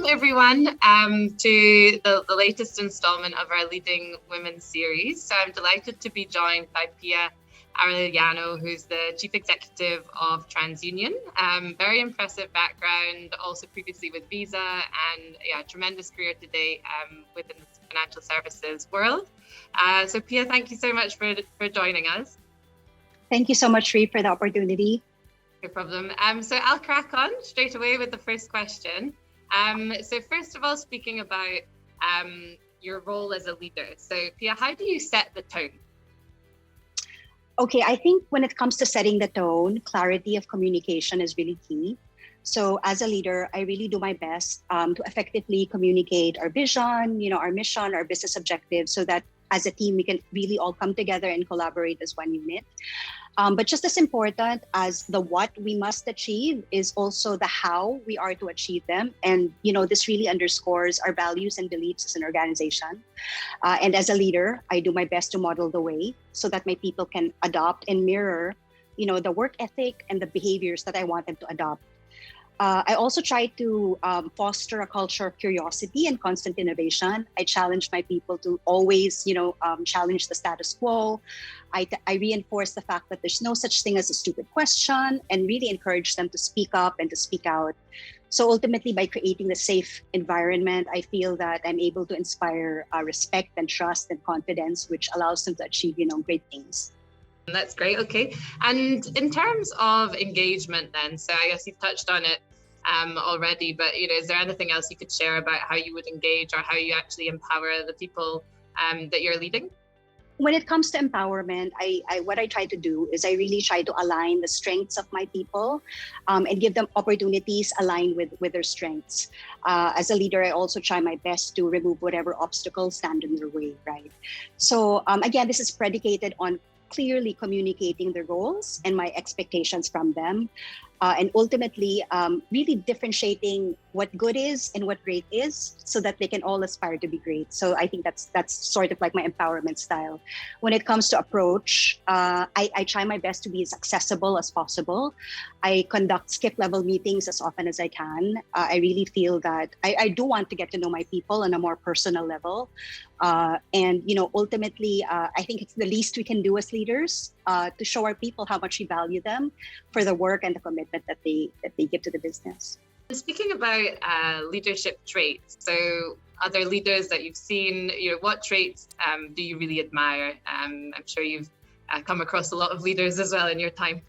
everyone to the latest installment of our Leading Women series. So I'm delighted to be joined by Pia Arellano, who's the Chief Executive of Transunion. Very impressive background, also previously with Visa, and tremendous career today within the financial services world. So Pia, thank you so much for joining us. Thank you so much, Ree, for the opportunity. No problem. So I'll crack on straight away with the first question. So first of all, speaking about your role as a leader. So Pia, how do you set the tone? Okay, I think when it comes to setting the tone, clarity of communication is really key. So as a leader, I really do my best to effectively communicate our vision, our mission, our business objectives, so that as a team, we can really all come together and collaborate as one unit. But just as important as the what we must achieve is also the how we are to achieve them. And, this really underscores our values and beliefs as an organization. And as a leader, I do my best to model the way so that my people can adopt and mirror, the work ethic and the behaviors that I want them to adopt. I also try to foster a culture of curiosity and constant innovation. I challenge my people to always, challenge the status quo. I reinforce the fact that there's no such thing as a stupid question, and really encourage them to speak up and to speak out. So ultimately, by creating the safe environment, I feel that I'm able to inspire respect and trust and confidence, which allows them to achieve, great things. That's great. Okay. And in terms of engagement then, so I guess you've touched on it already, but is there anything else you could share about how you would engage or how you actually empower the people that you're leading? When it comes to empowerment, what I try to do is I really try to align the strengths of my people and give them opportunities aligned with their strengths. As a leader, I also try my best to remove whatever obstacles stand in their way, right? So again, this is predicated on clearly communicating their goals and my expectations from them. And ultimately, really differentiating what good is and what great is so that they can all aspire to be great. So I think that's sort of like my empowerment style. When it comes to approach, I try my best to be as accessible as possible. I conduct skip level meetings as often as I can. I really feel that I do want to get to know my people on a more personal level. And ultimately, I think it's the least we can do as leaders to show our people how much we value them for the work and the commitment that they give to the business. Speaking about leadership traits, so other leaders that you've seen, what traits do you really admire? I'm sure you've come across a lot of leaders as well in your time.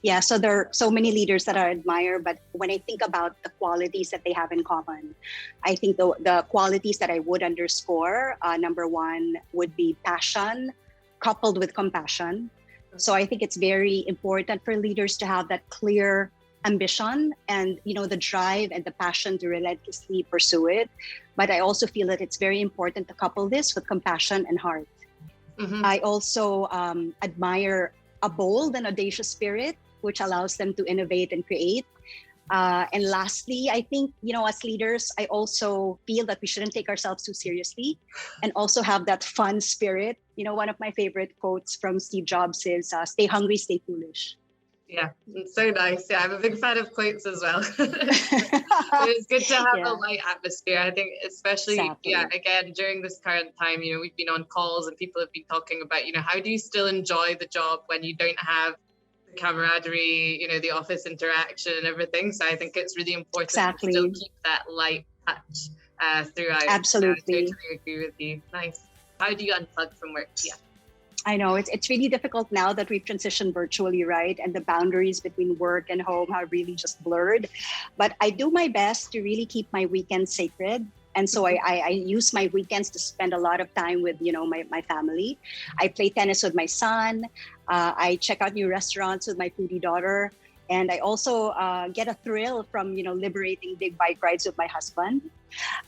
Yeah, so there are so many leaders that I admire, but when I think about the qualities that they have in common, I think the qualities that I would underscore, number one would be passion coupled with compassion. So I think it's very important for leaders to have that clear ambition and, the drive and the passion to relentlessly pursue it. But I also feel that it's very important to couple this with compassion and heart. Mm-hmm. I also admire a bold and audacious spirit, which allows them to innovate and create. And lastly, I think, as leaders, I also feel that we shouldn't take ourselves too seriously and also have that fun spirit. One of my favorite quotes from Steve Jobs is, stay hungry, stay foolish. Yeah, it's so nice. Yeah, I'm a big fan of quotes as well. It's good to have a light atmosphere. I think especially, again, during this current time, we've been on calls and people have been talking about, how do you still enjoy the job when you don't have the camaraderie, the office interaction and everything. So I think it's really important to still keep that light touch throughout. Absolutely. I totally agree with you. Nice. How do you unplug from work? Yeah. I know it's really difficult now that we've transitioned virtually, right? And the boundaries between work and home have really just blurred. But I do my best to really keep my weekends sacred. And so I use my weekends to spend a lot of time with, my family. I play tennis with my son. I check out new restaurants with my foodie daughter. And I also get a thrill from, liberating big bike rides with my husband.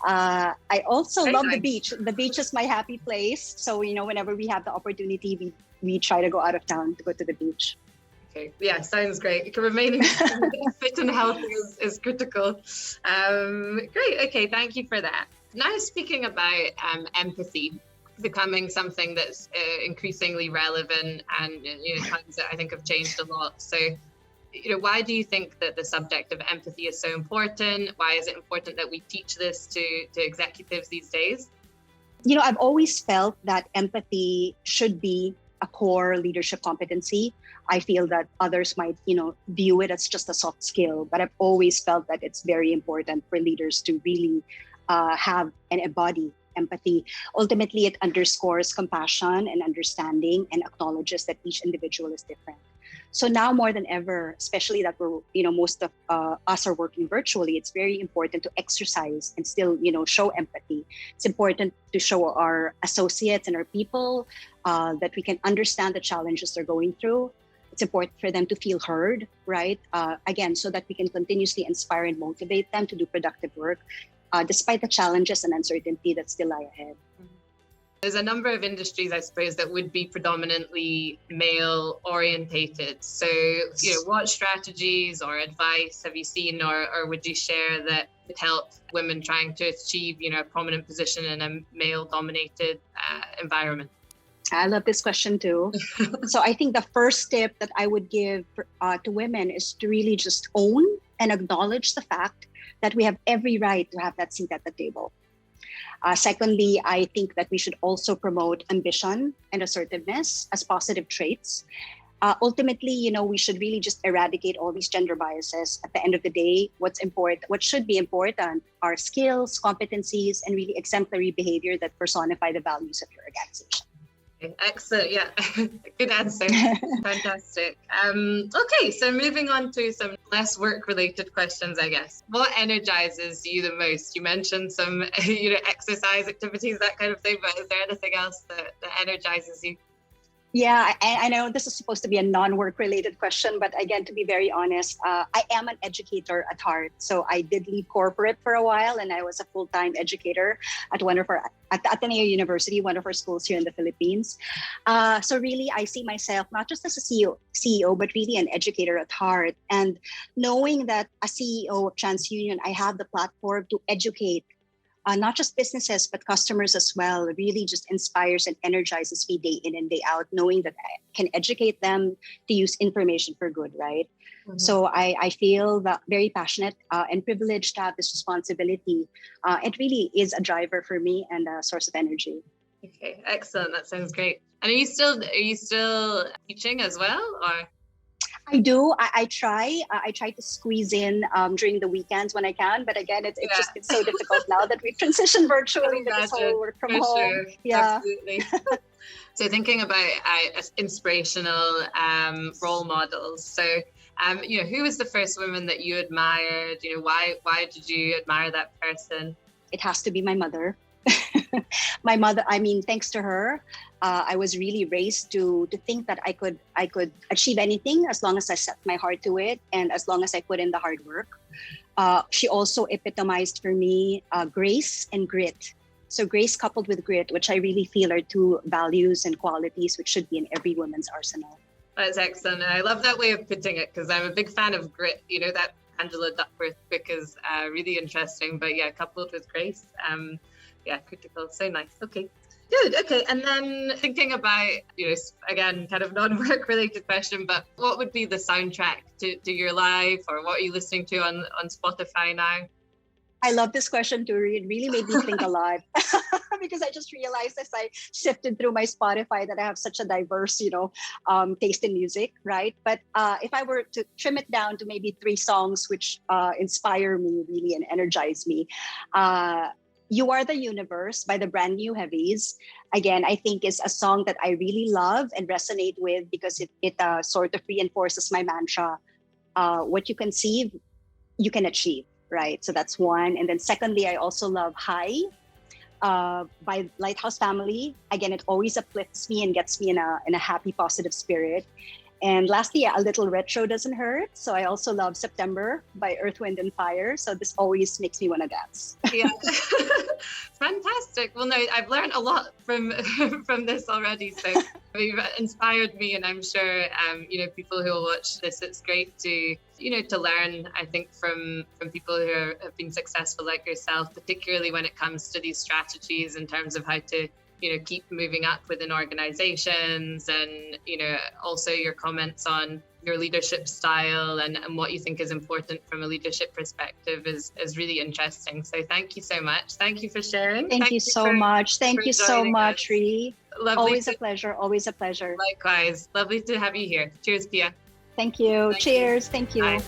I also love the beach. The beach is my happy place. So, whenever we have the opportunity, we try to go out of town to go to the beach. Okay. Yeah, sounds great. Remaining fit and healthy is critical. Great. Okay, thank you for that. Now, speaking about empathy becoming something that's increasingly relevant and times that I think have changed a lot. So, why do you think that the subject of empathy is so important? Why is it important that we teach this to executives these days? I've always felt that empathy should be a core leadership competency. I feel that others might, view it as just a soft skill, but I've always felt that it's very important for leaders to really have and embody empathy. Ultimately, it underscores compassion and understanding and acknowledges that each individual is different. So now more than ever, especially that we're, most of us are working virtually, it's very important to exercise and still, show empathy. It's important to show our associates and our people that we can understand the challenges they're going through. It's important for them to feel heard, right? Again, so that we can continuously inspire and motivate them to do productive work, despite the challenges and uncertainty that still lie ahead. There's a number of industries, I suppose, that would be predominantly male orientated. So, what strategies or advice have you seen or would you share that would help women trying to achieve, a prominent position in a male dominated environment? I love this question too. So I think the first tip that I would give to women is to really just own and acknowledge the fact that we have every right to have that seat at the table. Secondly, I think that we should also promote ambition and assertiveness as positive traits. Ultimately, we should really just eradicate all these gender biases. At the end of the day, what should be important are skills, competencies, and really exemplary behavior that personify the values of your organization. Excellent. Yeah, good answer. Fantastic. Okay, so moving on to some less work-related questions, I guess. What energizes you the most? You mentioned some, exercise activities, that kind of thing, but is there anything else that energizes you? Yeah, I know this is supposed to be a non-work related question, but again, to be very honest, I am an educator at heart. So I did leave corporate for a while, and I was a full-time educator at Ateneo University, one of our schools here in the Philippines. So really, I see myself not just as a CEO, but really an educator at heart. And knowing that as CEO of Transunion, I have the platform to educate not just businesses, but customers as well, really just inspires and energizes me day in and day out, knowing that I can educate them to use information for good, right? Mm-hmm. So I feel that very passionate and privileged to have this responsibility. It really is a driver for me and a source of energy. Okay, excellent. That sounds great. And are you still teaching as well, or? I do. I try to squeeze in during the weekends when I can. But again, it's so difficult now that we've transitioned virtually to this whole work from home. Sure. Yeah, absolutely. So thinking about inspirational role models. So, who was the first woman that you admired? Why did you admire that person? It has to be my mother. My mother, thanks to her, I was really raised to think that I could achieve anything as long as I set my heart to it and as long as I put in the hard work. She also epitomized for me grace and grit. So grace coupled with grit, which I really feel are two values and qualities which should be in every woman's arsenal. That's excellent. And I love that way of putting it because I'm a big fan of grit. That Angela Duckworth book is really interesting, but yeah, coupled with grace. Critical. So nice. Okay, good. Okay, and then thinking about, again, kind of non-work related question, but what would be the soundtrack to your life, or what are you listening to on Spotify now? I love this question too. It really made me think a lot because I just realized as I sifted through my Spotify that I have such a diverse, taste in music, right? But if I were to trim it down to maybe 3 songs which inspire me really and energize me, You Are the Universe by the Brand New Heavies. Again, I think is a song that I really love and resonate with because it sort of reinforces my mantra. What you conceive, you can achieve, right? So that's one. And then secondly, I also love High by Lighthouse Family. Again, it always uplifts me and gets me in a happy, positive spirit. And lastly, A Little Retro Doesn't Hurt. So I also love September by Earth, Wind and Fire. So this always makes me want to dance. Yeah, fantastic. Well, no, I've learned a lot from this already. So you've inspired me, and I'm sure, people who will watch this, it's great to learn, I think, from people who have been successful like yourself, particularly when it comes to these strategies in terms of how to keep moving up within organizations, and also your comments on your leadership style and what you think is important from a leadership perspective is really interesting. So thank you so much. Thank you for sharing. Thank you so much. Thank you so much, Ree. Always a pleasure. Always a pleasure. Likewise. Lovely to have you here. Cheers, Pia. Thank you. Cheers. Thank you. Bye.